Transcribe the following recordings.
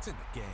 It's in the game.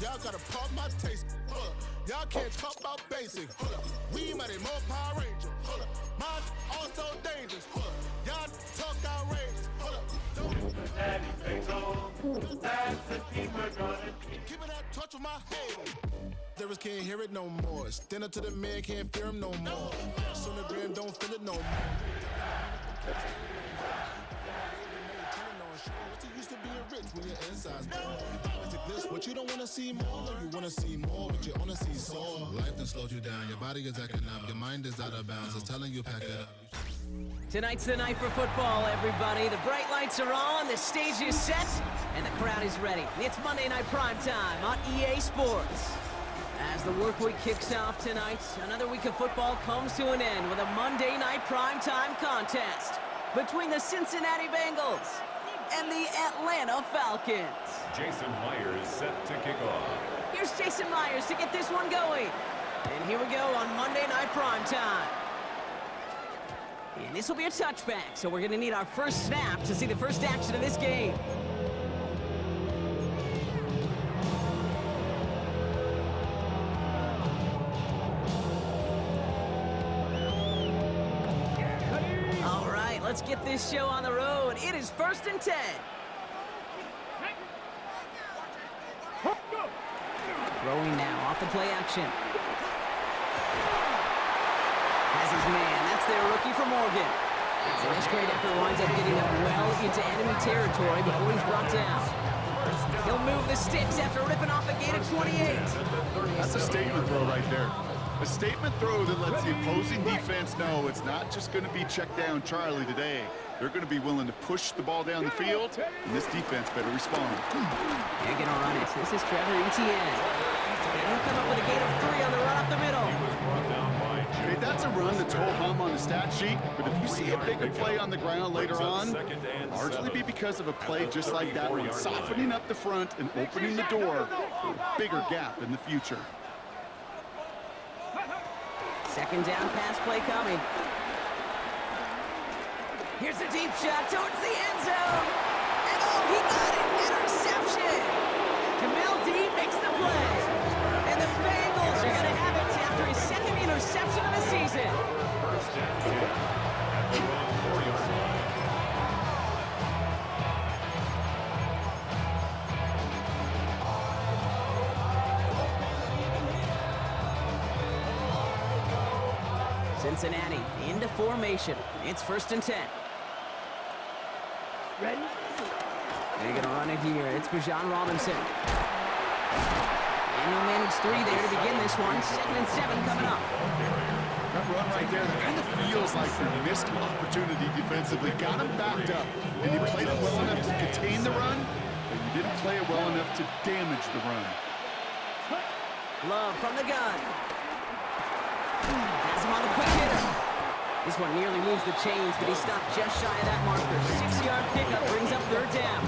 Y'all gotta pump my taste. Hold up. Y'all can't talk about basic. Hold up. We mighty more Power Ranger. Hold up. Mine also dangerous. Hold up. Y'all talk outrageous. Hold up. Daddy Bengals, that's the team we're gonna keep. Keeping that touch with my head. Lyrics can't hear it no more. Stand up to the man, can't fear him no more. On the gram, don't feel it no more. What's it used to being rich when your inside's poor? What you don't wanna see more, you wanna see more, but you wanna see sore. Life done slowed you down, your body is acting up, your mind is out of bounds, it's telling you pack it up. Tonight's the night for football, everybody. The bright lights are on, the stage is set, and the crowd is ready. It's Monday Night Primetime on EA Sports. As the work week kicks off tonight, another week of football comes to an end with a Monday Night Primetime contest between the Cincinnati Bengals and the Atlanta Falcons. Jason Myers set to kick off. Here's Jason Myers to get this one going. And here we go on Monday Night Primetime. And this will be a touchback, so we're going to need our first snap to see the first action of this game. All right, let's get this show on the road. It is 1st and 10. Throwing now off the play action. Has his man. That's their rookie from Oregon. And this great effort winds up getting them well into enemy territory before he's brought down. He'll move the sticks after ripping off a gain of 28. That's a statement throw right there. A statement throw that lets the opposing defense know it's not just going to be check down Charlie today. They're going to be willing to push the ball down the field, and this defense better respond. They're going to run it. This is Trevor Etienne. And he'll come up with a gain of 3 on the run up the middle. Okay, that's a run that's ho-hum on the stat sheet, but if you see a bigger play on the ground later on, largely be because of a play just like that one, softening up the front and opening the door for a bigger gap in the future. Second down pass play coming. Here's a deep shot towards the end zone. And oh, he got it! Interception! Jamil Dean makes the play. And the Bengals are going to have it after his second interception of the season. First and 10 at their own 4-yard line. Cincinnati into formation. It's 1st and 10. Ready? They're going to run it here. It's Bijan Robinson. And he'll manage 3 there to begin this one. 2nd and 7 coming up. That run right there, that kind of feels like a missed opportunity defensively. Got him backed up, and you played it well enough to contain the run, but you didn't play it well enough to damage the run. Love from the gun. Has him on the quick hitter. This one nearly moves the chains, but he stopped just shy of that marker. 6-yard pickup brings up 3rd down.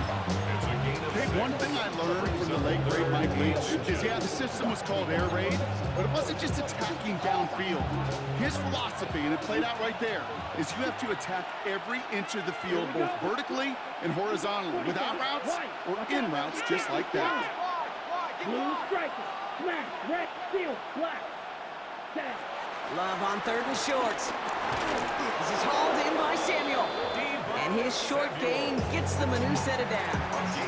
Okay, One thing I learned from the late great Mike Leach is, yeah, the system was called air raid, but it wasn't just attacking downfield. His philosophy, and it played out right there, is you have to attack every inch of the field, both vertically and horizontally, with out routes or in routes, just like that. Blue striker, smash, red, steel, black. Down. Love on 3rd and short. This is hauled in by Samuel. And his short gain gets them a new set of downs.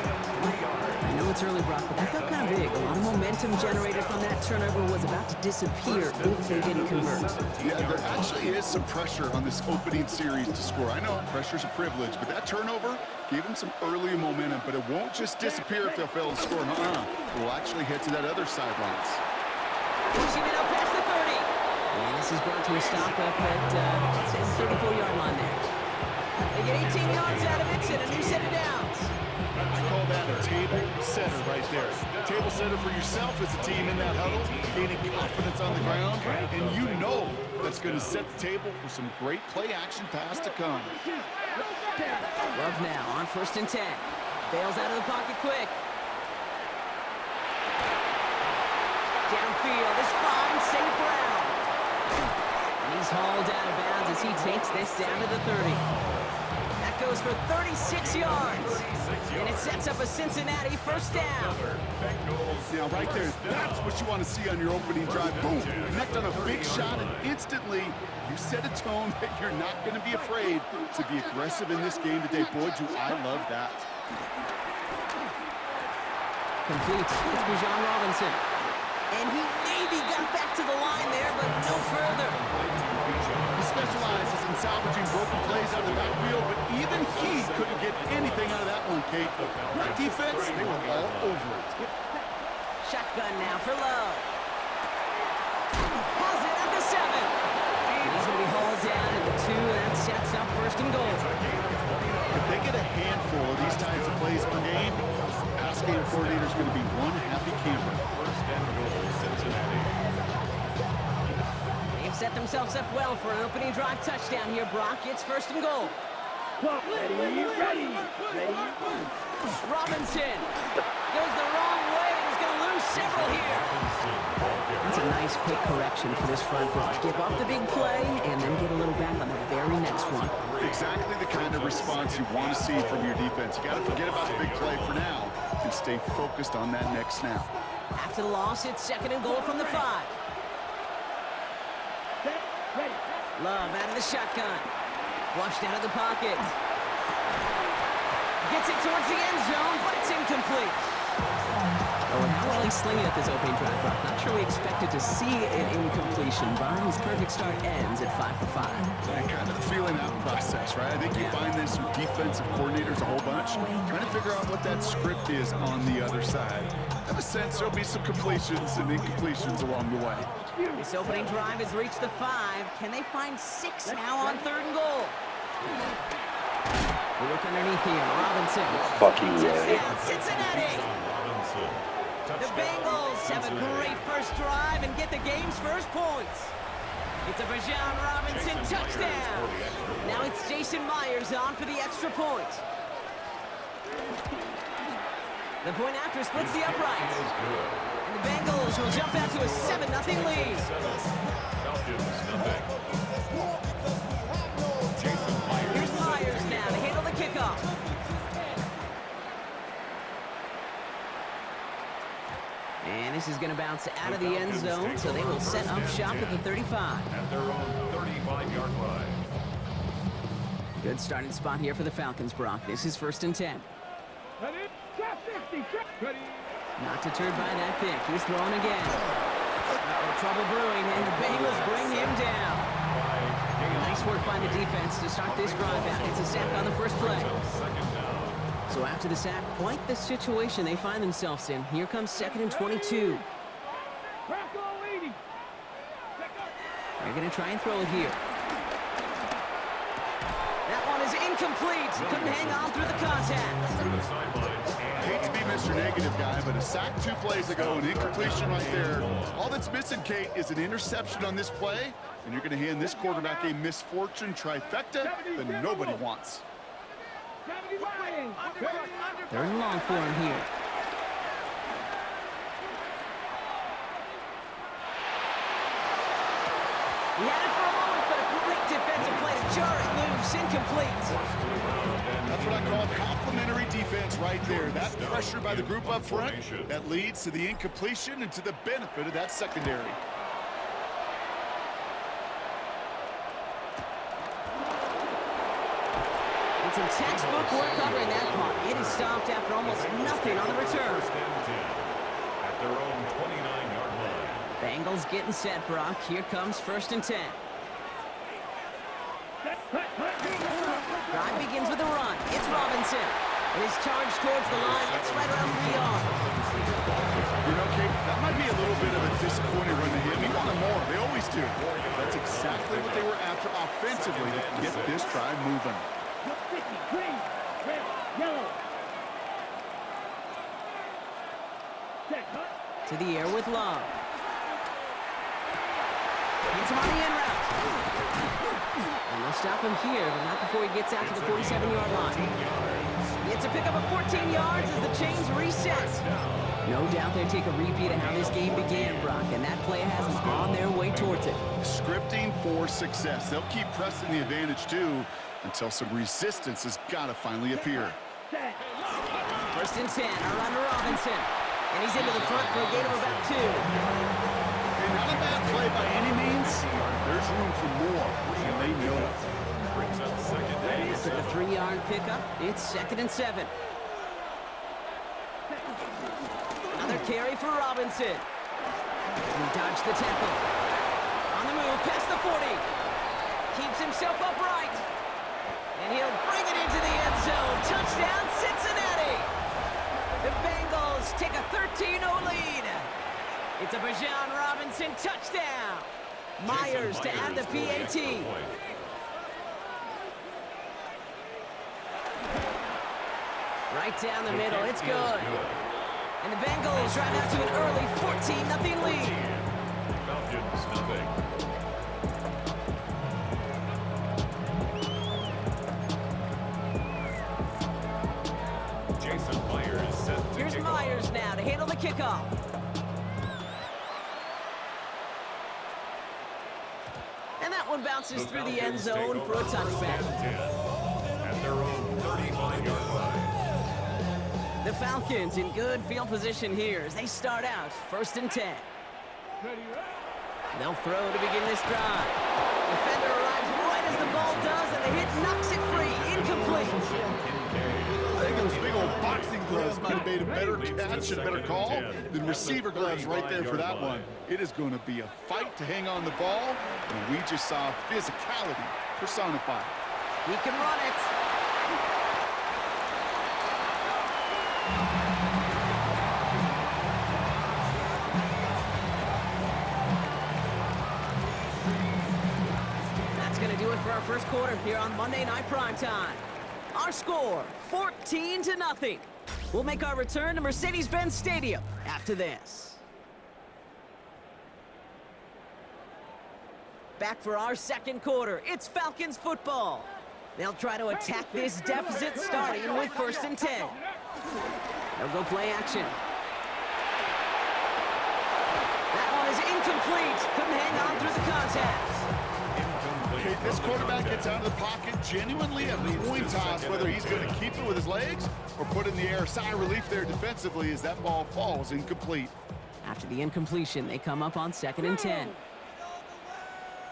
I know it's early, Brock, but that felt kind of big. A lot of momentum generated from that turnover was about to disappear if they didn't convert. Yeah, there actually is some pressure on this opening series to score. I know pressure's a privilege, but that turnover gave them some early momentum, but it won't just disappear if they'll fail to score. We'll actually head to that other sidelines. Pushing it up past the 30. And this is brought to a stop up at the 34-yard line there. They get 18 yards out of it and a new set of downs. I call that a table setter right there. Table setter for yourself as a team in that huddle, gaining confidence on the ground, and you know that's going to set the table for some great play-action pass to come. Love now on 1st and 10. Bails out of the pocket quick. Downfield is fine, St. Brown. And he's hauled out of bounds as he takes this down to the 30. That goes for 36 yards. And it sets up a Cincinnati first down. Now, right there, that's what you want to see on your opening drive. Boom, connect on a big shot, and instantly you set a tone that you're not going to be afraid to be aggressive in this game today. Boy, do I love that. Complete. It's Bijan Robinson. And he maybe got back to the line there, but no further. He specializes in salvaging broken plays out of the backfield, but even he couldn't get anything out of that one, Kate. That defense, they were all over it. Shotgun now for Love. Has it at the 7. And he's going to be hauled down at the 2, and that sets up 1st and goal. If they get a handful of these types of plays per game, pass game coordinator is going to be one happy camper. They've set themselves up well for an opening drive touchdown here, Brock. It's 1st and goal. Ready. Robinson goes the wrong way and is going to lose several here. That's a nice quick correction for this front, Brock. Give up the big play and then get a little back on the very next one. Exactly the kind of response you want to see from your defense. You got to forget about the big play for now and stay focused on that next snap. After the loss, it's 2nd and goal from the 5. Love out of the shotgun. Flushed out of the pocket. Gets it towards the end zone, but it's incomplete. Oh, and how well he's slinging at this opening drive, Brock. Not sure we expected to see an incompletion, but his perfect start ends at 5 for 5. And kind of the feeling out process, right? I think you find this with defensive coordinators a whole bunch, trying to figure out what that script is on the other side. I have a sense there'll be some completions and incompletions along the way. This opening drive has reached the 5. Can they find 6 now on 3rd and goal? We look underneath here. Robinson. Fucking way. Cincinnati. The Bengals have a great first drive and get the game's first points. It's a Bijan Robinson touchdown. Now it's Jason Myers on for the extra point. The point after splits the uprights. And the Bengals will jump out to a 7-0 lead. Here's Myers now to handle the kickoff. And this is going to bounce out of the end zone, so they will set up shop at the 35. At their own 35-yard line. Good starting spot here for the Falcons, Brock. This is 1st and 10. Not deterred by that pick. He's throwing again. Trouble brewing, and the Bengals bring him down. Nice work by the defense to start this drive out. It's a sack on the first play. So after the sack, quite the situation they find themselves in. Here comes 2nd and 22. They're going to try and throw it here. That one is incomplete. Couldn't hang on through the contact. I hate to be Mr. Negative guy, but a sack 2 plays ago, an incompletion right there. All that's missing, Kate, is an interception on this play, and you're going to hand this quarterback a misfortune trifecta that nobody wants. 3rd and long for him here. He had it for a moment, but a great defensive play to jar it loose. Incomplete. That's what I call complementary defense right there. That pressure by the group up front, that leads to the incompletion and to the benefit of that secondary. It's some textbook work covering that punt. It is stopped after almost nothing on the return. At their own 29-yard line. Bengals getting set, Brock. Here comes 1st and 10. Drive begins with a run. It's Robinson. It is charged towards the line. It's right around 3 yards. You know, Kate, that might be a little bit of a disappointing run to him. He wanted more. They always do. That's exactly what they were after offensively to get this drive moving. Green, red, yellow. Set, cut. To the air with Love. Gets him on the in route. And they'll stop him here, but not before he gets out to the 47-yard line. It's a pickup of 14 yards as the chains reset. No doubt they take a repeat of how this game began, Brock, and that play has them on their way towards it. Scripting for success. They'll keep pressing the advantage, too, until some resistance has got to finally appear. 1st and 10, a run to Robinson. And he's into the front for a gain of about 2. And not a bad play by any means. There's room for more, and they know it. Brings up 2nd and After the 3-yard pickup, it's 2nd and 7. Another carry for Robinson. He dodged the tackle. On the move, past the 40. Keeps himself upright. And he'll bring it into the end zone. Touchdown, Cincinnati! The Bengals take a 13-0 lead. It's a Bijan Robinson touchdown. Myers to add the PAT. Right down the middle, it's good. And the Bengals drive out to an early 14-0 lead. Falcons, nothing. Jason Myers set to Here's kick off. Myers now to handle the kickoff. And that one bounces through the end zone for a touchback. At their own 35-yard line. The Falcons in good field position here as they start out 1st and 10. They'll throw to begin this drive. Defender arrives right as the ball does, and the hit knocks it free. Incomplete. I think those big old boxing gloves might have made a better catch and better call than receiver gloves right there for that one. It is going to be a fight to hang on the ball, and we just saw physicality personified. He can run it. That's going to do it for our first quarter here on Monday Night Primetime. Our score, 14-0. We'll make our return to Mercedes-Benz Stadium after this. Back for our second quarter, it's Falcons football. They'll try to attack this deficit starting with 1st and 10. They'll go play action. That one is incomplete. Couldn't hang on through the contact. Okay, this quarterback gets out of the pocket genuinely a coin toss whether he's going to keep it with his legs or put in the air. Sigh of relief there defensively as that ball falls incomplete. After the incompletion, they come up on 2nd and 10.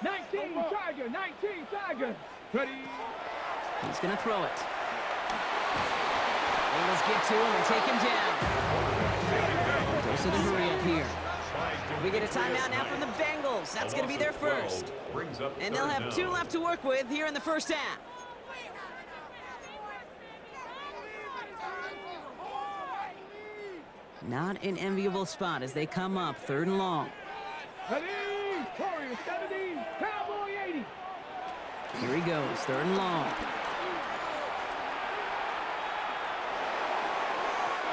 19 Tiger, 19 Tiger. Ready. He's going to throw it. Bengals get to him and take him down. Dose of the hurry up here. We get a timeout now from the Bengals. That's going to be their first. And they'll have 2 left to work with here in the first half. Not an enviable spot as they come up 3rd and long. Ready. Warriors 70, Cowboy 80. Here he goes, 3rd and long.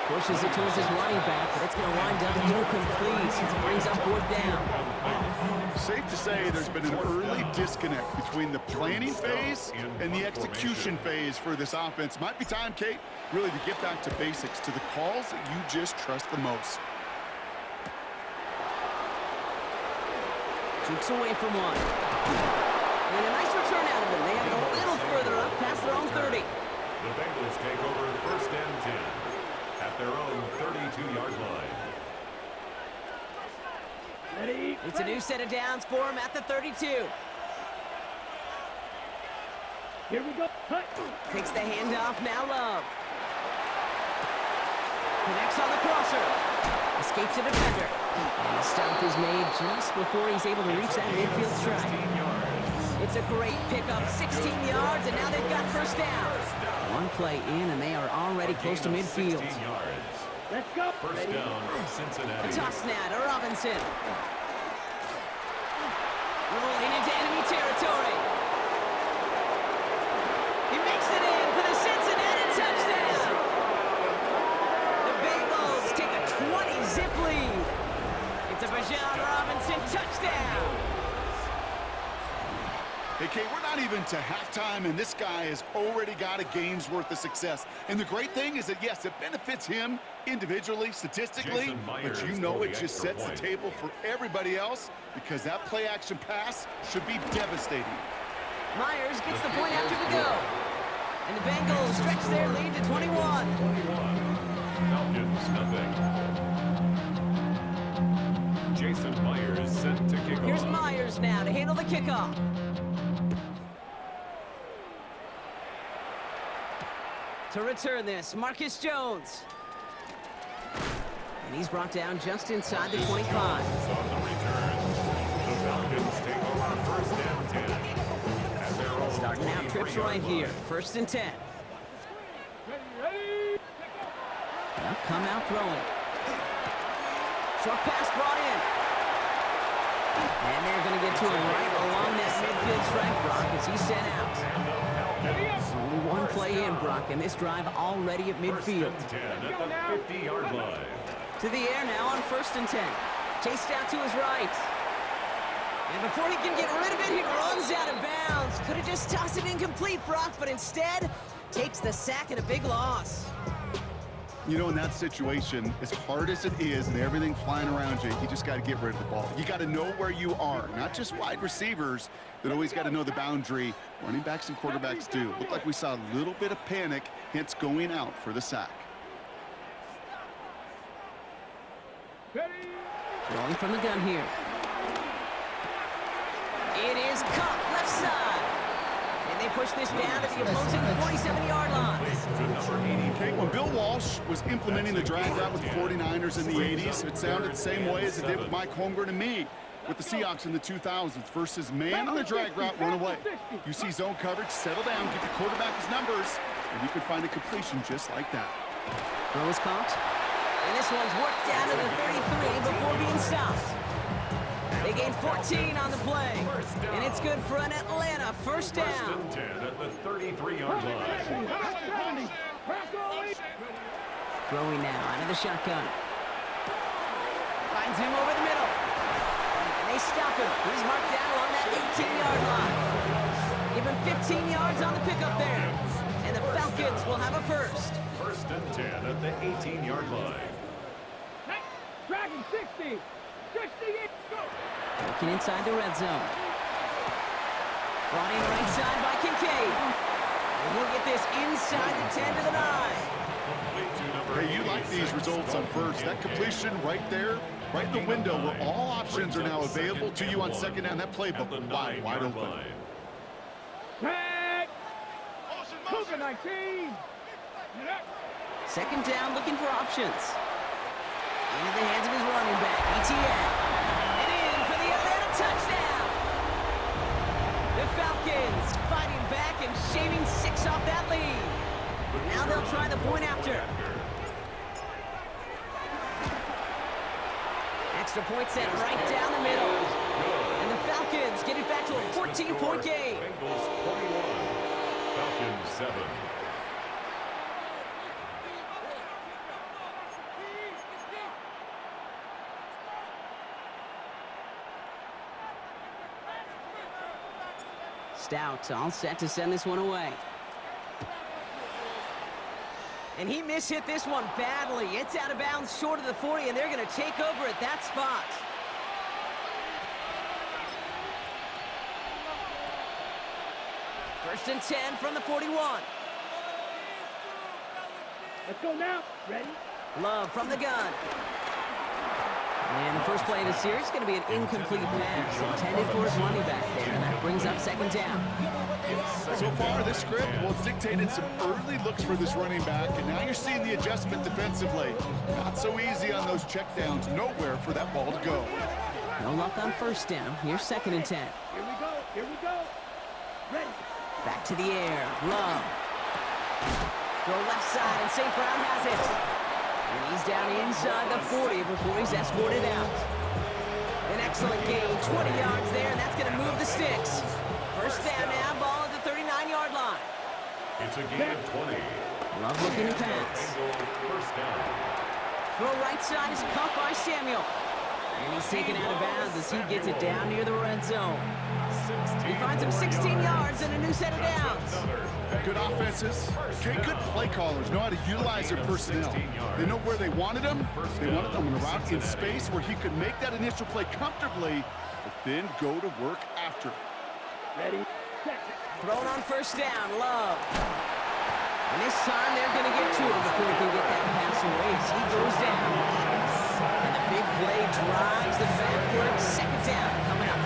Pushes it towards his running back, but it's going to wind up incomplete. It brings up 4th down. Safe to say there's been an early disconnect between the planning phase and the execution phase for this offense. Might be time, Kate, really to get back to basics, to the calls that you just trust the most. Shoots away from one. And a nice return out of him. They have it a little further up past their own 30. The Bengals take over first and 10 at their own 32-yard line. Ready? It's a new set of downs for him at the 32. Here we go. Cut. Takes the handoff, now Love. Connects on the crosser. Escapes a defender. And the stop is made just before he's able to reach that midfield strike. It's a great pickup, 16 yards, and now they've got first down. One play in, and they are already close to midfield. Let's go. First Ready? down, A Cincinnati. toss now to Robinson. Rolling into enemy territory. He makes it in for the Cincinnati touchdown. The Bengals take a 20-zip lead. It's a Bijan Robinson touchdown. Hey, Kate, we're not even to halftime, and this guy has already got a game's worth of success. And the great thing is that, yes, it benefits him individually, statistically, but you know it just sets the table for everybody else because that play-action pass should be devastating. Myers gets the point after the go. And the Bengals stretch their lead to 21. 21. Falcons, nothing. Jason Myers set to kick off. Here's Myers now to handle the kickoff. To return this, Marcus Jones. And he's brought down just inside the 25. On the return, the Falcons take over first and 10. At their own Starting out trips 43-yard right here, line. first and 10. Ready? They'll come out throwing. Short pass brought in. And they're going to get to him right along that midfield strike block as he's sent out. Only one play in, Brock, and this drive already at midfield. First and 10 at the 50-yard line. To the air now on first and 10. Chased out to his right. And before he can get rid of it, he runs out of bounds. Could have just tossed it incomplete, Brock, but instead takes the sack and a big loss. You know, in that situation, as hard as it is and everything flying around you, you just got to get rid of the ball. You got to know where you are, not just wide receivers that always got to know the boundary. Running backs and quarterbacks do. Looked like we saw a little bit of panic, hence going out for the sack. Ready? Rolling from the gun here. It is caught left side. And they push this down to the opposing 47-yard line. Okay, when Bill Walsh was implementing the drag route with the 49ers in the 80s, it sounded the same way as it did with Mike Holmgren and me with the Seahawks in the 2000s versus man on the drag route, run away. You see zone coverage, settle down, give your quarterback his numbers, and you can find a completion just like that. Throw is caught. And this one's worked down to the 33 before being stopped. They gain 14 on the play. And it's good for an Atlanta first down. First and 10 at the 33-yard line. Throwing now out of the shotgun. Finds him over the middle. And they stop him. He's marked down along that 18-yard line. Give him 15 yards on the pickup there. And the Falcons will have a first. First and 10 at the 18-yard line. Dragon 60. 68. Go. Looking inside the red zone. Brought in right side by Kincaid. And he'll get this inside the 10 to the 9. Hey, you like these results on first. That completion right there, right in the window where all options are now available to you on second down. That playbook wide open. Tag. Cougar 19. Second down, looking for options. Into the hands of his running back, ETN. And in for the Atlanta touchdown. The Falcons fighting back and shaving 6 off that lead. Now they'll try the point after. Extra point set right down the middle. And the Falcons get it back to a 14-point game. Bengals 21, Falcons 7. Stout all set to send this one away. And he mishit this one badly. It's out of bounds short of the 40, and they're going to take over at that spot. First and 10 from the 41. Let's go now. Ready? Love from the gun. And the first play of the series is going to be an incomplete pass intended for his running back there, and that brings up second down. So far, this script, well, it's dictated some early looks for this running back, and now you're seeing the adjustment defensively. Not so easy on those checkdowns. Nowhere for that ball to go. No luck on first down. Here's second and 10. Here we go. Here we go. Ready. Back to the air. Love. Go left side, and St. Brown has it. And he's down inside the 40 before he's escorted out. An excellent gain, 20 yards there, and that's going to move the sticks. First down now, ball at the 39-yard line. It's a gain of 20. Love looking to pass. First down. Throw right side is caught by Samuel. And he's taken out of bounds as he gets it down near the red zone. He finds him 16 yards and a new set of downs. Good offenses, okay, good play callers know how to utilize their personnel. They know where they wanted him. They wanted him on a route in space where he could make that initial play comfortably, but then go to work after. Ready. Set. Thrown on first down, Love. And this time they're going to get to him before he can get that pass away as he goes down. And the big play drives the backward. Second down coming up.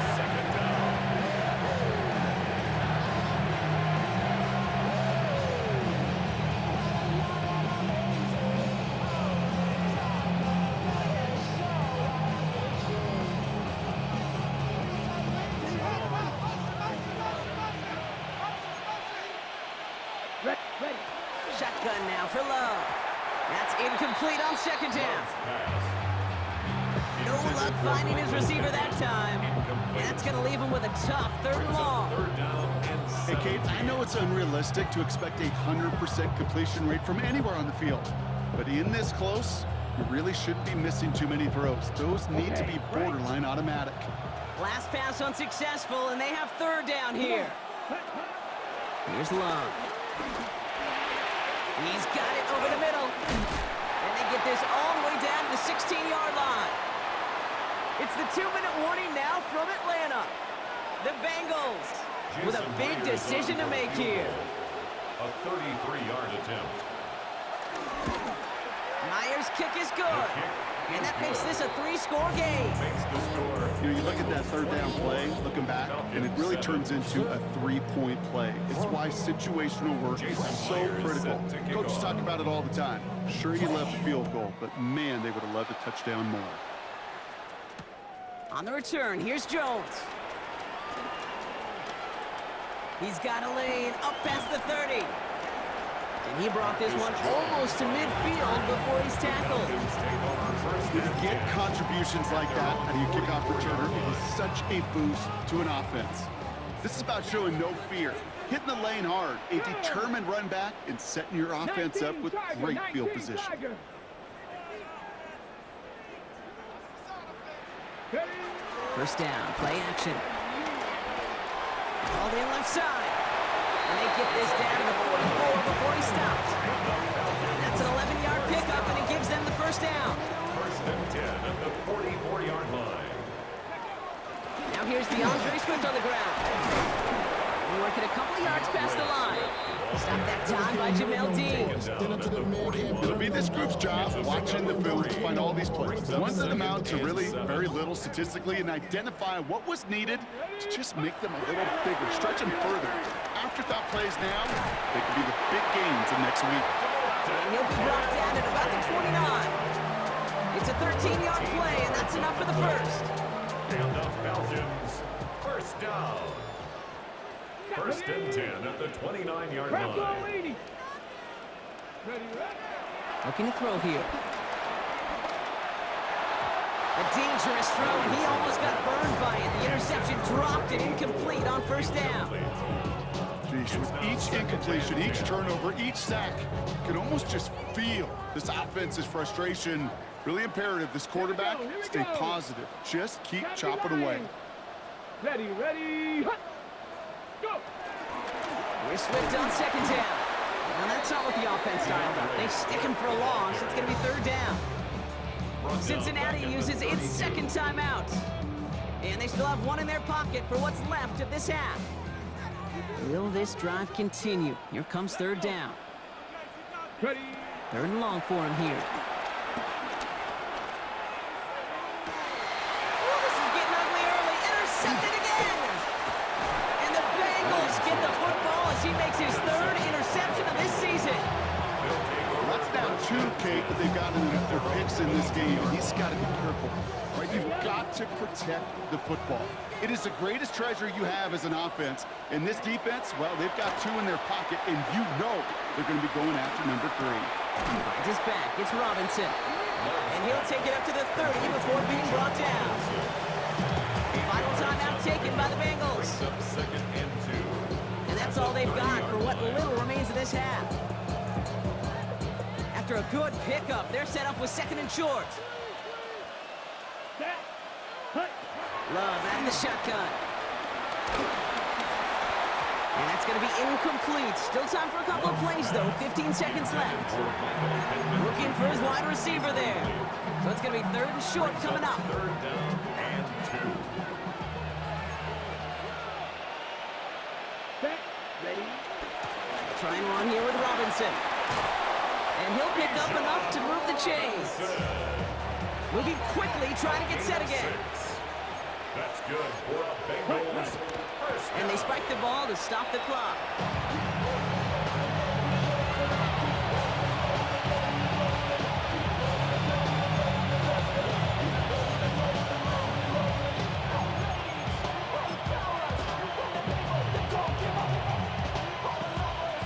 Ready. Shotgun now for Love. That's incomplete on second down. No luck finding his receiver that time. And that's going to leave him with a tough third and long. Hey, Kate, I know it's unrealistic to expect a 100% completion rate from anywhere on the field. But in this close, you really shouldn't be missing too many throws. Those need to be borderline automatic. Last pass unsuccessful, and they have third down here. Here's Love. He's got it over the middle. And they get this all the way down to the 16-yard line. It's the 2-minute warning now from Atlanta. The Bengals with a big decision to make here. A 33-yard attempt. Myers' kick is good. And that makes this a 3-score game. Makes the score. You know, you look at that third down play, looking back, and it really turns into a 3-point play. It's why situational work is so critical. Coaches talk about it all the time. Sure, you love the field goal, but man, they would have loved a touchdown more. On the return, here's Jones. He's got a lane up past the 30. And he brought this one almost to midfield before he's tackled. When you get contributions like that out of your kickoff returner, it is such a boost to an offense. This is about showing no fear, hitting the lane hard, a determined run back, and setting your offense up with great field position. First down, play action. All in left side. And they get this down to the 44 before he stopped. That's an 11-yard pickup, and it gives them the first down. First and 10 at the 44-yard line. Now here's DeAndre Swift on the ground. And working a couple of yards past the line. Stopped that time by Jamel Dean. It'll be this group's job watching the film to find all these plays. The ones that amount to really very little statistically and identify what was needed to just make them a little bigger, stretch them further. Afterthought plays now, they could be the big gains in next week. And he'll be brought down at about the 29. It's a 13-yard play, and that's enough for the first. And the Falcons, first down. First and 10 at the 29-yard line. Looking to throw here. A dangerous throw, and he almost got burned by it. The interception dropped and incomplete on first down. Geez, with each incompletion, each turnover, each sack, you can almost just feel this offense's frustration. Really imperative, this quarterback, stay positive. Just keep chopping away. Ready. Go. Here's Swift on second down. Now that's not what the offense dialed up. They stick him for a loss. It's going to be third down. Cincinnati uses its second timeout. And they still have one in their pocket for what's left of this half. Will this drive continue? Here comes third down. Ready. Third and long for him here. Oh, this is getting ugly early. Intercepted again. And the Bengals get the football as he makes his third interception of this season. That's now 2, Kate, that they've gotten their picks in this game. He's got to be careful. Right? You've got to protect the football. It is the greatest treasure you have as an offense. In this defense, well, they've got 2 in their pocket, and you know they're going to be going after number 3. Finds his back. It's Robinson. And he'll take it up to the 30 before being brought down. Final timeout taken by the Bengals. Second and 2. And that's all they've got for what little remains of this half. After a good pickup, they're set up with second and short. Set. Cut. Love out of the shotgun. And that's going to be incomplete. Still time for a couple of plays, though. 15 seconds left. Looking for his wide receiver there. So it's going to be third and short coming up. Third down and 2. Set. Ready. Trying one here with Robinson. And he'll pick up enough to move the chains. Moving quickly, trying to get set again. That's good for the Bengals. First And they spike the ball to stop the clock.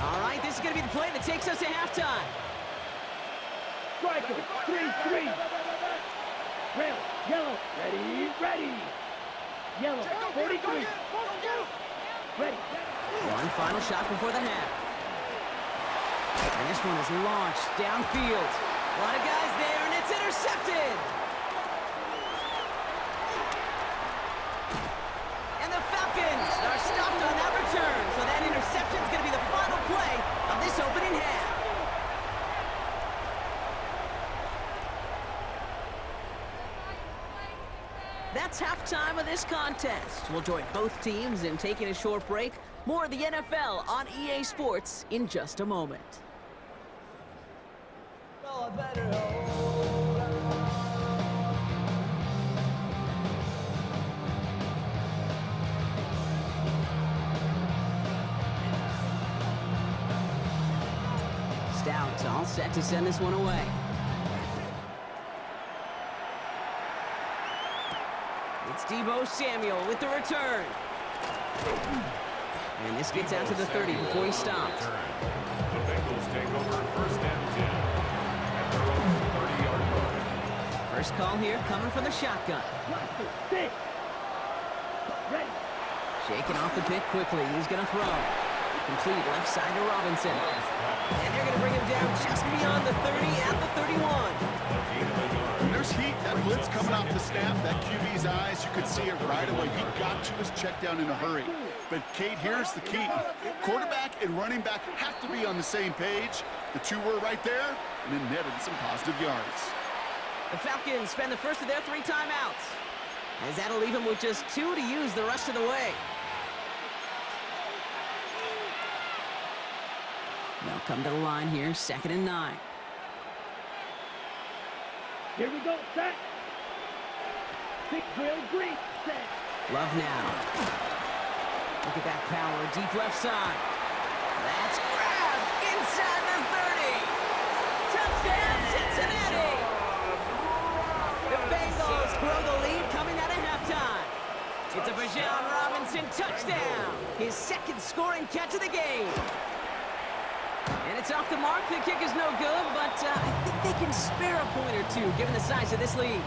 All right, this is going to be the play that takes us to halftime. Striker. 3-3. Rail. Yellow. Ready. Ready. Yellow. 43. Ready. One final shot before the half. And this one is launched downfield. A lot of guys there, and it's intercepted. And the Falcons are stopped on that return, so that interception is going to be the final play of this opening half. That's halftime of this contest. We'll join both teams in taking a short break. More of the NFL on EA Sports in just a moment. Stout all set to send this one away. It's Deebo Samuel with the return. And this gets out to the 30 before he stopped. The Bengals take over first and 10 at their own 30-yard line. First call here coming from the shotgun. Six. Ready. Shaking off the pit quickly. He's going to throw. Complete left side to Robinson. And they're going to bring him down just beyond the 30 at the 31. When there's heat, that blitz coming off the snap, that QB's eyes, you could see it right away. He got to his check down in a hurry. But, Kate, here's the key. Quarterback and running back have to be on the same page. The 2 were right there, and then netted some positive yards. The Falcons spend the first of their 3 timeouts, as that'll leave them with just 2 to use the rest of the way. They'll come to the line here, 2nd and 9. Here we go. Set. 6 drill. Green. Set. Love now. Look at that power, deep left side. That's grabbed inside the 30. Touchdown, Cincinnati! The Bengals grow the lead coming out of halftime. It's a Bijan Robinson touchdown, his 2nd scoring catch of the game. And it's off the mark. The kick is no good, but I think they can spare a point or 2 given the size of this lead.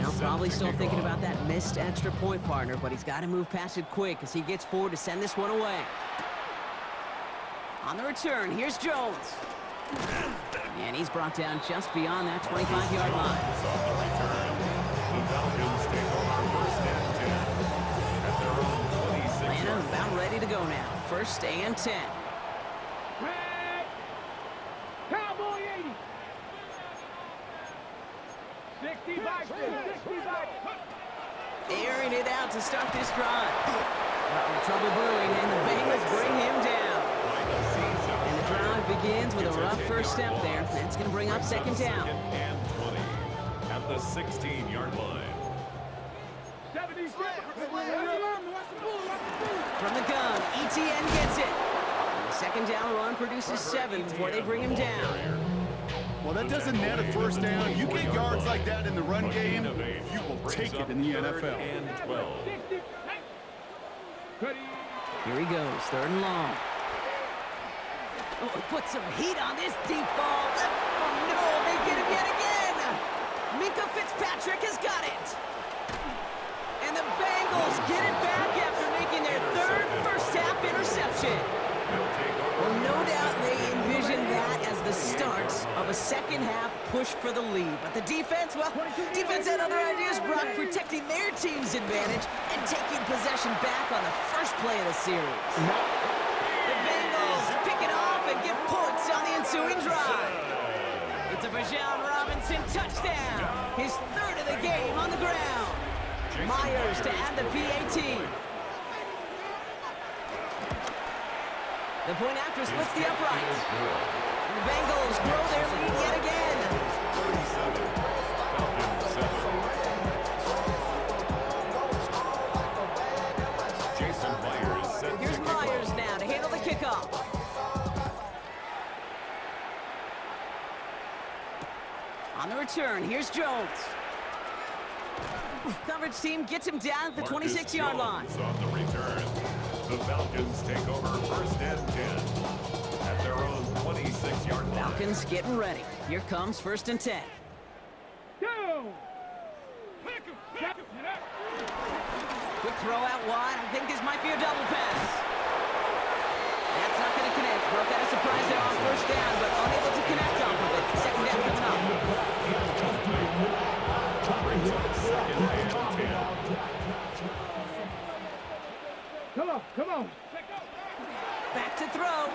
Well, probably still thinking about that missed extra point, partner, but he's got to move past it quick as he gets forward to send this one away. On the return, here's Jones. And he's brought down just beyond that 25-yard line. On the return, the Falcons take over first and 10 at their own 26. Atlanta about ready to go now. 1st and 10. Red. Cowboy 80. Airing it out to start this drive. Trouble brewing, and the Bengals bring him down. And the drive begins with a rough first step there. That's going to bring up second down. And 20 at the 16-yard line. From the gun, ETN gets it. And the second down run produces 7 before they bring him down. Well, that doesn't net a first down. You get yards like that in the run game, you will take it in the NFL. And 12. Here he goes, 3rd and long. Oh, put some heat on this deep ball. Oh, no, they get him yet again. Minka Fitzpatrick has got it. And the Bengals get it back after making their 3rd first-half interception. Well, no doubt they envisioned that as the start of a second-half push for the lead. But the defense, well, defense had other ideas, Brock, protecting their team's advantage and taking possession back on the first play of the series. The Bengals pick it off and get points on the ensuing drive. It's a Bijan Robinson touchdown, his 3rd of the game on the ground. Myers to add the PAT. The point after splits the uprights. And the Bengals grow their lead yet again. Jason Myers. Here's Myers now to handle the kickoff. On the return, here's Jones. Coverage team gets him down at the 26-yard line. On the return, the Falcons take over 1st and 10 at their own 26-yard line. Falcons getting ready. Here comes 1st and 10. Quick throw out wide. I think this might be a double pass. That's not going to connect. Broke out a surprise there on 1st down, but unable to connect off of it. Second down coming up. Brings up 2nd and 10. Come on. Back to throw.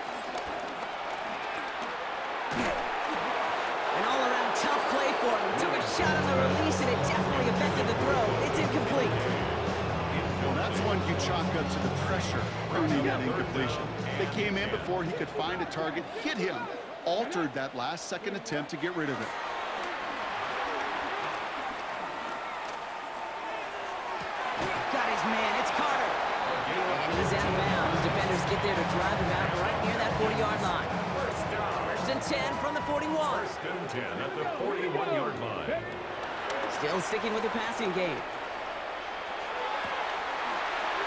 An all-around tough play for him. He took a shot on the release, and it definitely affected the throw. It's incomplete. Well, that's one you chalk up to the pressure earning that incompletion. They came in before he could find a target, hit him, altered that last-second attempt to get rid of it. Got his man. It's Carter. And he's out of bounds. Defenders get there to drive him out right near that 40-yard line. 1st and 10 from the 41. 1st and 10 at the 41-yard line. Still sticking with the passing game.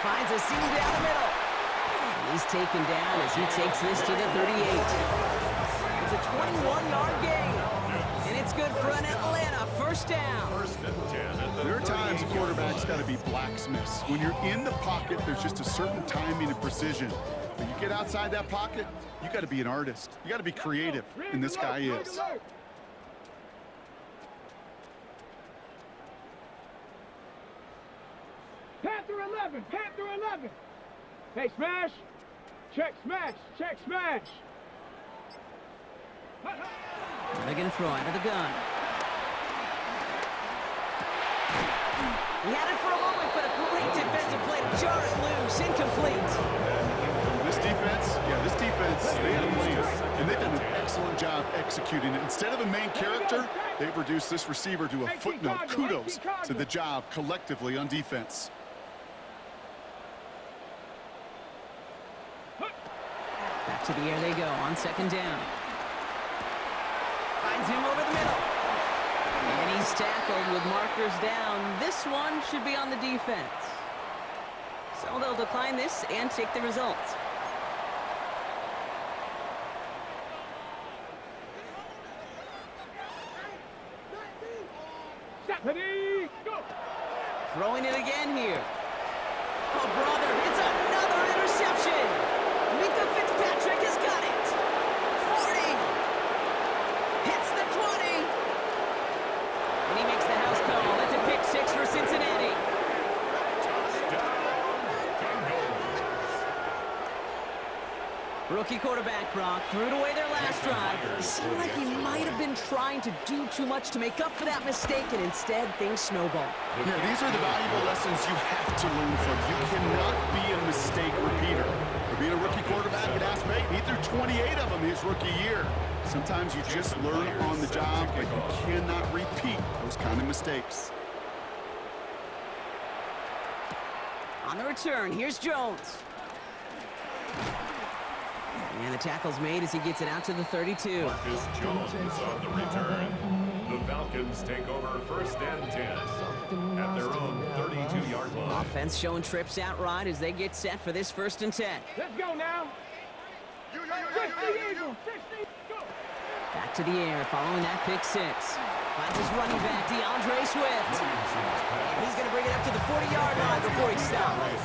Finds a seam down the middle. And he's taken down as he takes this to the 38. It's a 21-yard gain. And it's good for an Atlanta 1st down. 1st and 10 at the There are times a quarterback's got to be blacksmiths. When you're in the pocket, there's just a certain timing and precision. When you get outside that pocket, you got to be an artist. You got to be creative, and this guy is. Panther 11. Hey, smash. Check, smash. They're going to throw out of the gun. He had it for a moment, but a great defensive play to jar it loose. Incomplete. This defense, they had a plan, and they've done an excellent job executing it. Instead of a main character, they've reduced this receiver to a footnote. Kudos to the job collectively on defense. Back to the air they go on 2nd down. Finds him over the middle. And he's tackled with markers down. This one should be on the defense. So they'll decline this and take the results. Throwing it again here. Oh, brother, it's another interception. Minka Fitzpatrick has got it. 40. Hits the 20. And he makes the house call. That's a pick 6 for Cincinnati. Rookie quarterback Brock threw it away their last drive. It seemed like he might have been trying to do too much to make up for that mistake, and instead things snowballed. Yeah, these are the valuable lessons you have to learn from. You cannot be a mistake repeater. For being a rookie quarterback at App State, he threw 28 of them his rookie year. Sometimes you just learn on the job, but you cannot repeat those kind of mistakes. On the return, here's Jones. And the tackle's made as he gets it out to the 32. Marcus Jones on the return. The Falcons take over 1st and 10 at their own 32-yard line. Offense showing trips out right as they get set for this 1st and 10. Let's go now. Back to the air following that pick 6. Finds his running back, DeAndre Swift. And he's going to bring it up to the 40-yard line before he stops.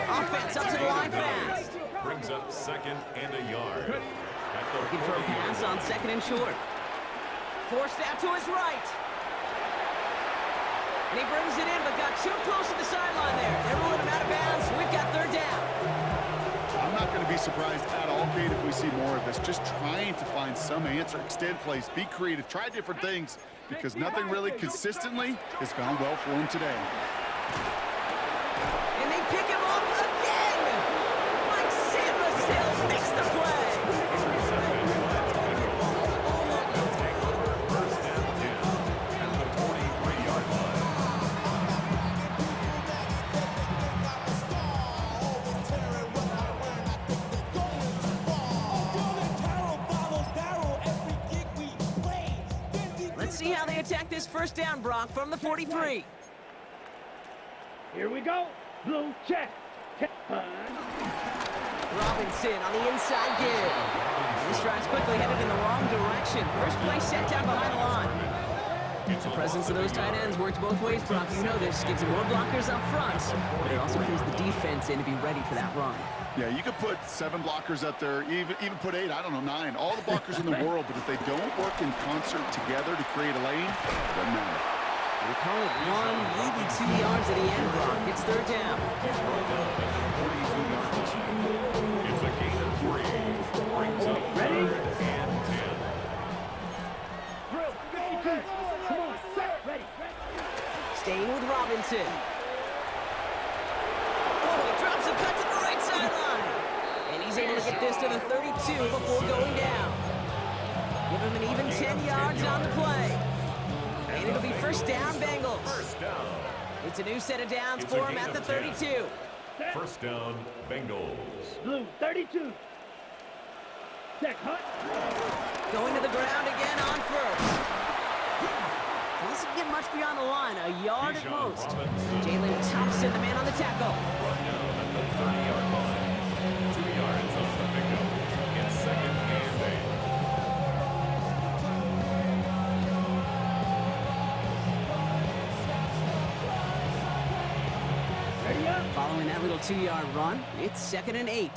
Offense up to the line fast. Brings up 2nd and a yard. Looking for a pass on 2nd and short. Forced out to his right. And he brings it in, but got too close to the sideline there. They're ruling him out of bounds. We've got 3rd down. I'm not going to be surprised at all, Kate, if we see more of this. Just trying to find some answer, extend plays, be creative, try different things, because nothing really consistently has gone well for him today. And they pick him off again. Mike Sanders still makes the play. See how they attack this 1st down, Brock, from the 43. Here we go. Blue check. Robinson on the inside give. This drive's quickly headed in the wrong direction. First play set down behind the line. The presence of those tight ends works both ways, Brock. You know this. Gives them more blockers up front, but it also pulls the defense in to be ready for that run. Yeah, you could put 7 blockers up there, even put 8, I don't know, 9. All the blockers in the world, but if they don't work in concert together to create a lane, it doesn't matter. They call it 1, maybe 2 yards at the end, Brock. It's 3rd down. It's a gain of 3. Brings up 3rd and 10. Drill. 52. Come on. Set. Ready. Staying with Robinson. Oh, he drops a cut to the right sideline. And he's able to get this to the 32 before going down. Give him an even 10 yards on the play. And it'll be 1st down, Bengals. 1st down. It's a new set of downs for him at the 32. 1st down, Bengals. Blue 32. Check. Hut. Going to the ground again on 1st. Doesn't get much beyond the line, a yard at most. Jalen Thompson, the man on the tackle. Run down at the 30-yard line. 2 yards on the pickup. It's 2nd and 8. Ready up. Following that little 2-yard run, it's 2nd and 8.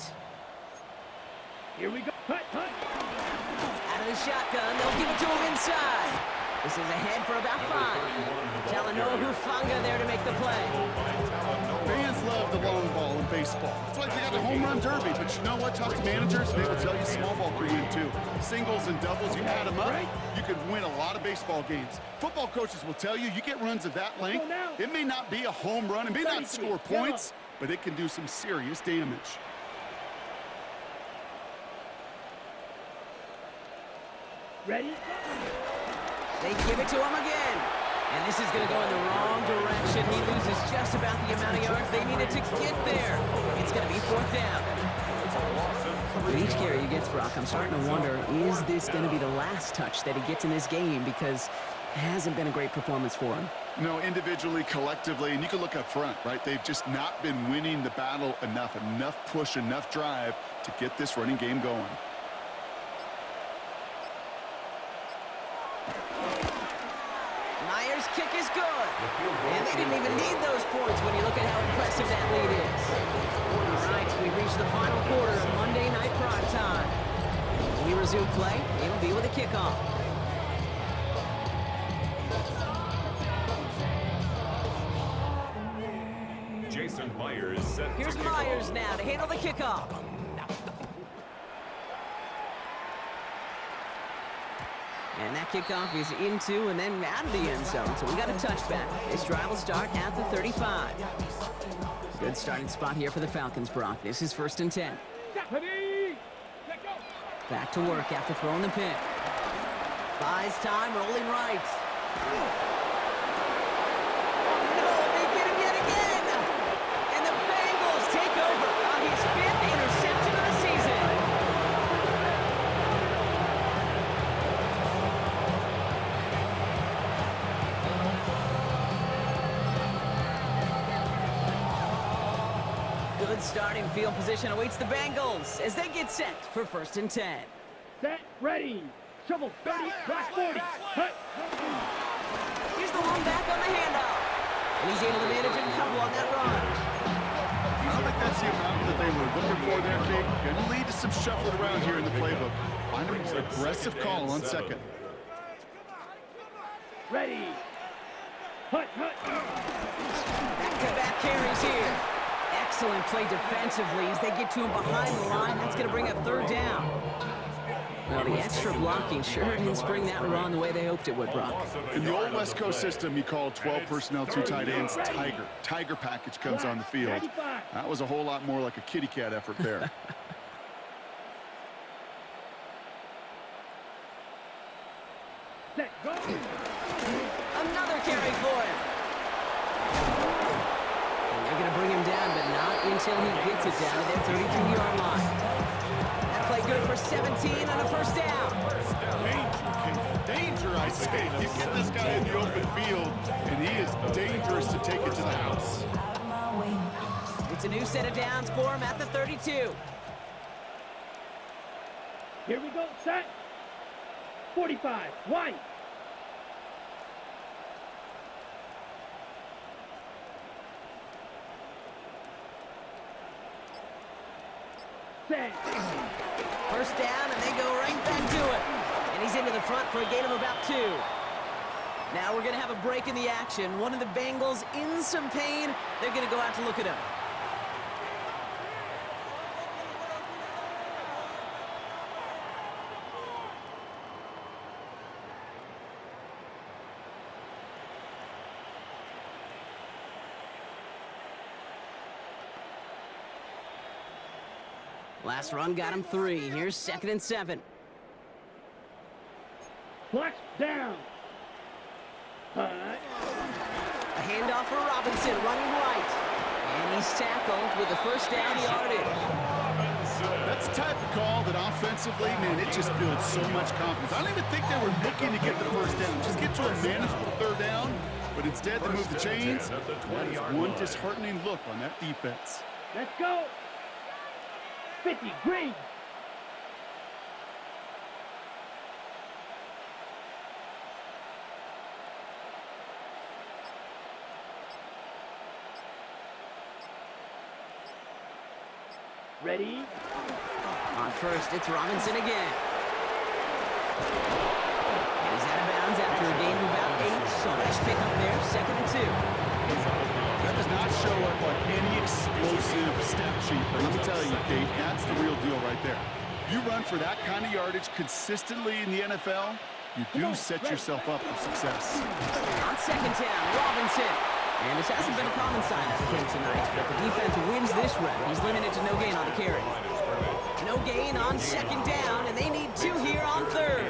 Here we go. Hut. Out of the shotgun, they'll give it to him inside. This is ahead for about 5. Talanoa Hufanga there to make the play. Fans love the long ball in baseball. It's like they got the home run derby, but you know what? Talk to managers, they will tell you small ball can win too. Singles and doubles, you add them up, you could win a lot of baseball games. Football coaches will tell you get runs of that length. It may not be a home run, it may not score points, but it can do some serious damage. Ready. They give it to him again. And this is going to go in the wrong direction. He loses just about the amount of yards they needed to get there. It's going to be 4th down. With each carry he gets, Brock, I'm starting to wonder, is this going to be the last touch that he gets in this game? Because it hasn't been a great performance for him. No, individually, collectively, and you can look up front, right? They've just not been winning the battle enough push, enough drive to get this running game going. Myers' kick is good. And they didn't even need those points when you look at how impressive that lead is. All right, we reached the final quarter of Monday Night Prime Time. When we resume play, it'll be with a kickoff. Jason Myers set. Here's Myers now to handle the kickoff. And that kickoff is into and then out of the end zone. So we got a touchback. This drive will start at the 35. Good starting spot here for the Falcons, Brock. This is 1st and 10. Ready, let go. Back to work after throwing the pick. Buys time, rolling right. No, they get him yet again. And the Bengals take over on his 5th interception of the season. Good starting field position awaits the Bengals as they get set for 1st and 10. Set, ready. Shovel 30, black 40. Hut. Here's the long back on the handoff. And he's able to manage and cover on that run. I don't think that's the amount that they were looking for there, Kate. Going to lead to some shuffling around here in the playbook. Find a more aggressive call on 2nd. Ready. Hut, hut. Back-to-back carries here. Excellent play defensively as they get to him behind the line. That's going to bring up 3rd down. Well, the extra blocking sure didn't spring that run the way they hoped it would, Brock. In the old West Coast system, you call 12 personnel, 2 tight ends, Tiger. Tiger package comes on the field. That was a whole lot more like a kitty cat effort there. Set, go. Another carry for him. And they're going to bring him down, but not until he gets it down to their 32-yard line. That play good for 17 and a 1st down. Danger, I say. You get this guy in the open field, and he is dangerous to take it to the house. It's a new set of downs for him at the 32. Here we go, set. 45, white. Set. 1st down, and they go right back to it. And he's into the front for a gain of about 2. Now we're going to have a break in the action. One of the Bengals in some pain. They're going to go out to look at him. Last run got him 3. Here's 2nd and 7. Flex down. Hut. A handoff for Robinson, running right. And he's tackled with the 1st down yardage. That's the type of call that offensively, man, it just builds so much confidence. I don't even think they were looking to get the 1st down. Just get to a manageable 3rd down. But instead, they move the chains. That is one disheartening look on that defense. Let's go. 50, green. Ready? On 1st, it's Robinson again. And he's out of bounds after a gain of about 8. So nice pick up there, 2nd and 2. That does not show up on any explosive stat sheet, but let me tell you, Kate, that's the real deal right there. You run for that kind of yardage consistently in the NFL, you do set yourself up for success. On 2nd down, Robinson. And this hasn't been a common sign out of him tonight, but the defense wins this rep. He's limited to no gain on the carry. No gain on 2nd down, and they need 2 here on 3rd.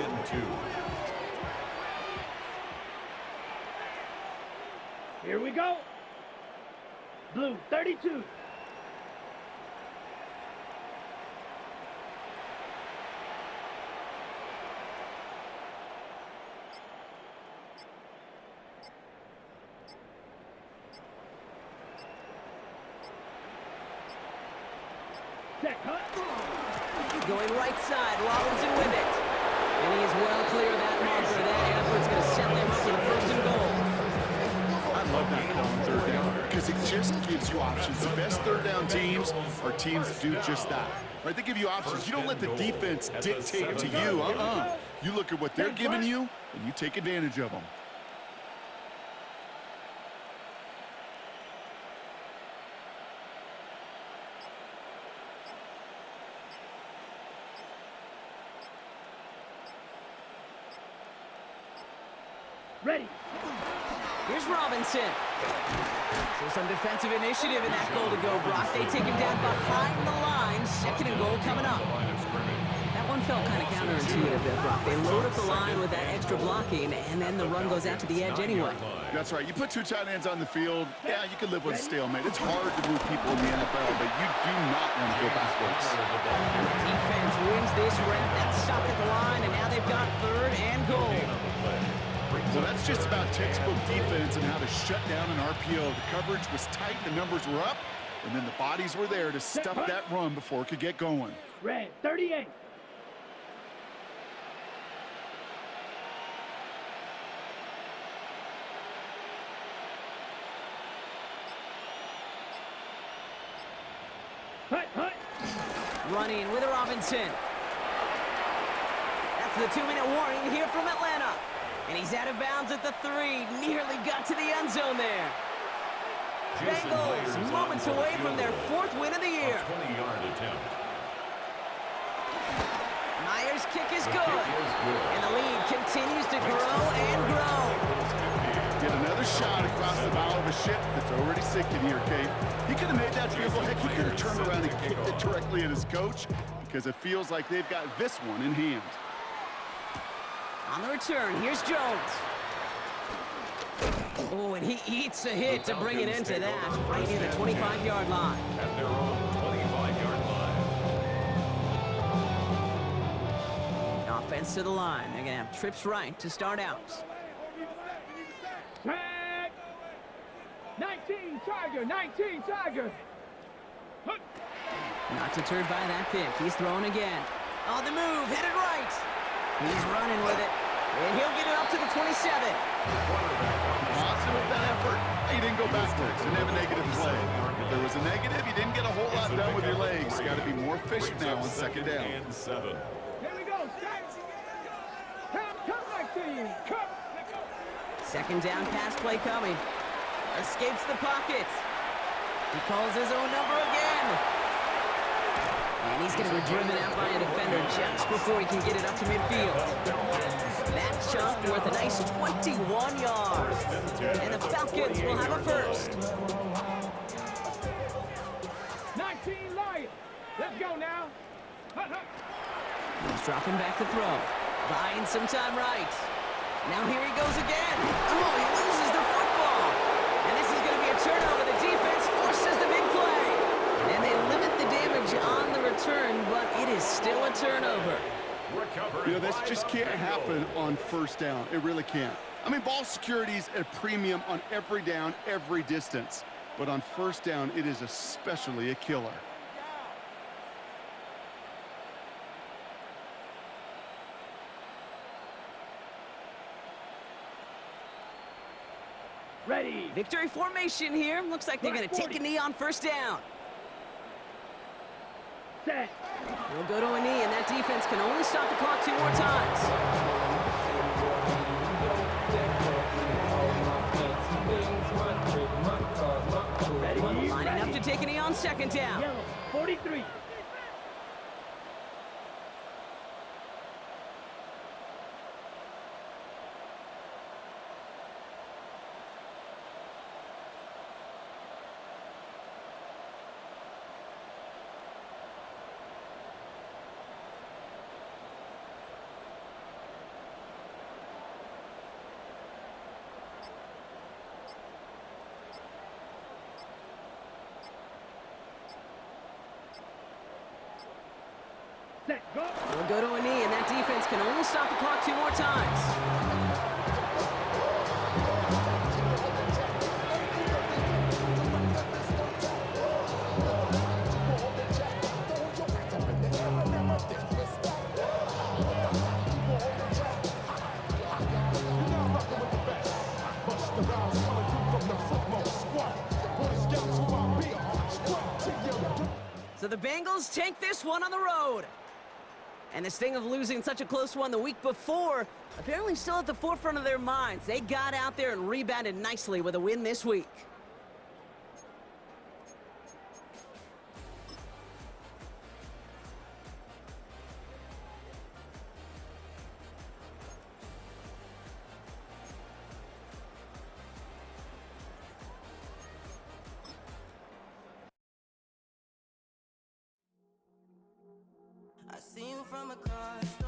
Here we go. Blue, 32. Set, hut. Going right side, Robinson with it. And he is well clear of that marker. That effort's going to set them up with a 1st and goal. I love that call on 3rd down because it just gives you options. The best 3rd down teams are teams that do just that. Right? They give you options. You don't let the defense dictate to you. You look at what they're giving you, and you take advantage of them. Ready. Here's Robinson. So some defensive initiative in that goal to go, Brock. They take him down behind the line. Second and goal coming up. That one felt kind of counterintuitive there, Brock. They load up the line with that extra blocking, and then the run goes out to the edge anyway. That's right. You put two tight ends on the field, yeah, you can live with a stalemate. It's hard to move people in the NFL, but you do not want to go backwards. And the defense wins this rep. That stopped at the line, and now they've got third and goal. Well, that's just about textbook defense and how to shut down an RPO. The coverage was tight, the numbers were up, and then the bodies were there to stuff that run before it could get going. Red 38. Hut. Running with Robinson. That's the 2-minute warning here from Atlanta. And he's out of bounds at the 3. Nearly got to the end zone there. Bengals moments away from their 4th win of the year. 20-yard attempt. Myers' kick is good. And the lead continues to grow and grow. Get another shot across the bow of a ship that's already sinking here, Kate. He could have made that field goal. Heck, he could have turned around and kicked it directly at his coach because it feels like they've got this one in hand. On the return, here's Jones. Oh, and he eats a hit to bring it into that, right near the 25-yard line. At their own 25-yard line. Offense to the line. They're going to have trips right to start out. Tag. 19 Tiger. Hut. Not deterred by that pick. He's throwing again. On the move, headed right. He's running with it, and he'll get it up to the 27. Positive of that effort. He didn't go backwards. Didn't have a negative play. If there was a negative, you didn't get a whole lot done with your legs. Got to be more efficient now on second down. And 7. Here we go, Stats. Come back to you. Come. Second down pass play coming. Escapes the pocket. He calls his own number again. And he's going to be driven out by a defender just before he can get it up to midfield. That chunk worth a nice 21 yards. And the Falcons will have a first. 19 Lions. Let's go now. He's dropping back to throw. Buying some time right. Now here he goes again. Oh, he loses the football. And this is going to be a turnover. The defense forces the big play. And they limit the damage on the return, but it is still a turnover. You know, this just can't happen on first down. It really can't. I mean, ball security is at a premium on every down, every distance. But on first down, it is especially a killer. Ready. Victory formation here. Looks like they're going to take a knee on first down. Set. He'll go to a knee, and that defense can only stop the clock 2 more times. Lining up to take a knee on second down. Yellow 43. Set. Go. He'll go to a knee, and that defense can only stop the clock 2 more times. So the Bengals take this one on the road. And the sting of losing such a close one the week before, apparently still at the forefront of their minds. They got out there and rebounded nicely with a win this week. from across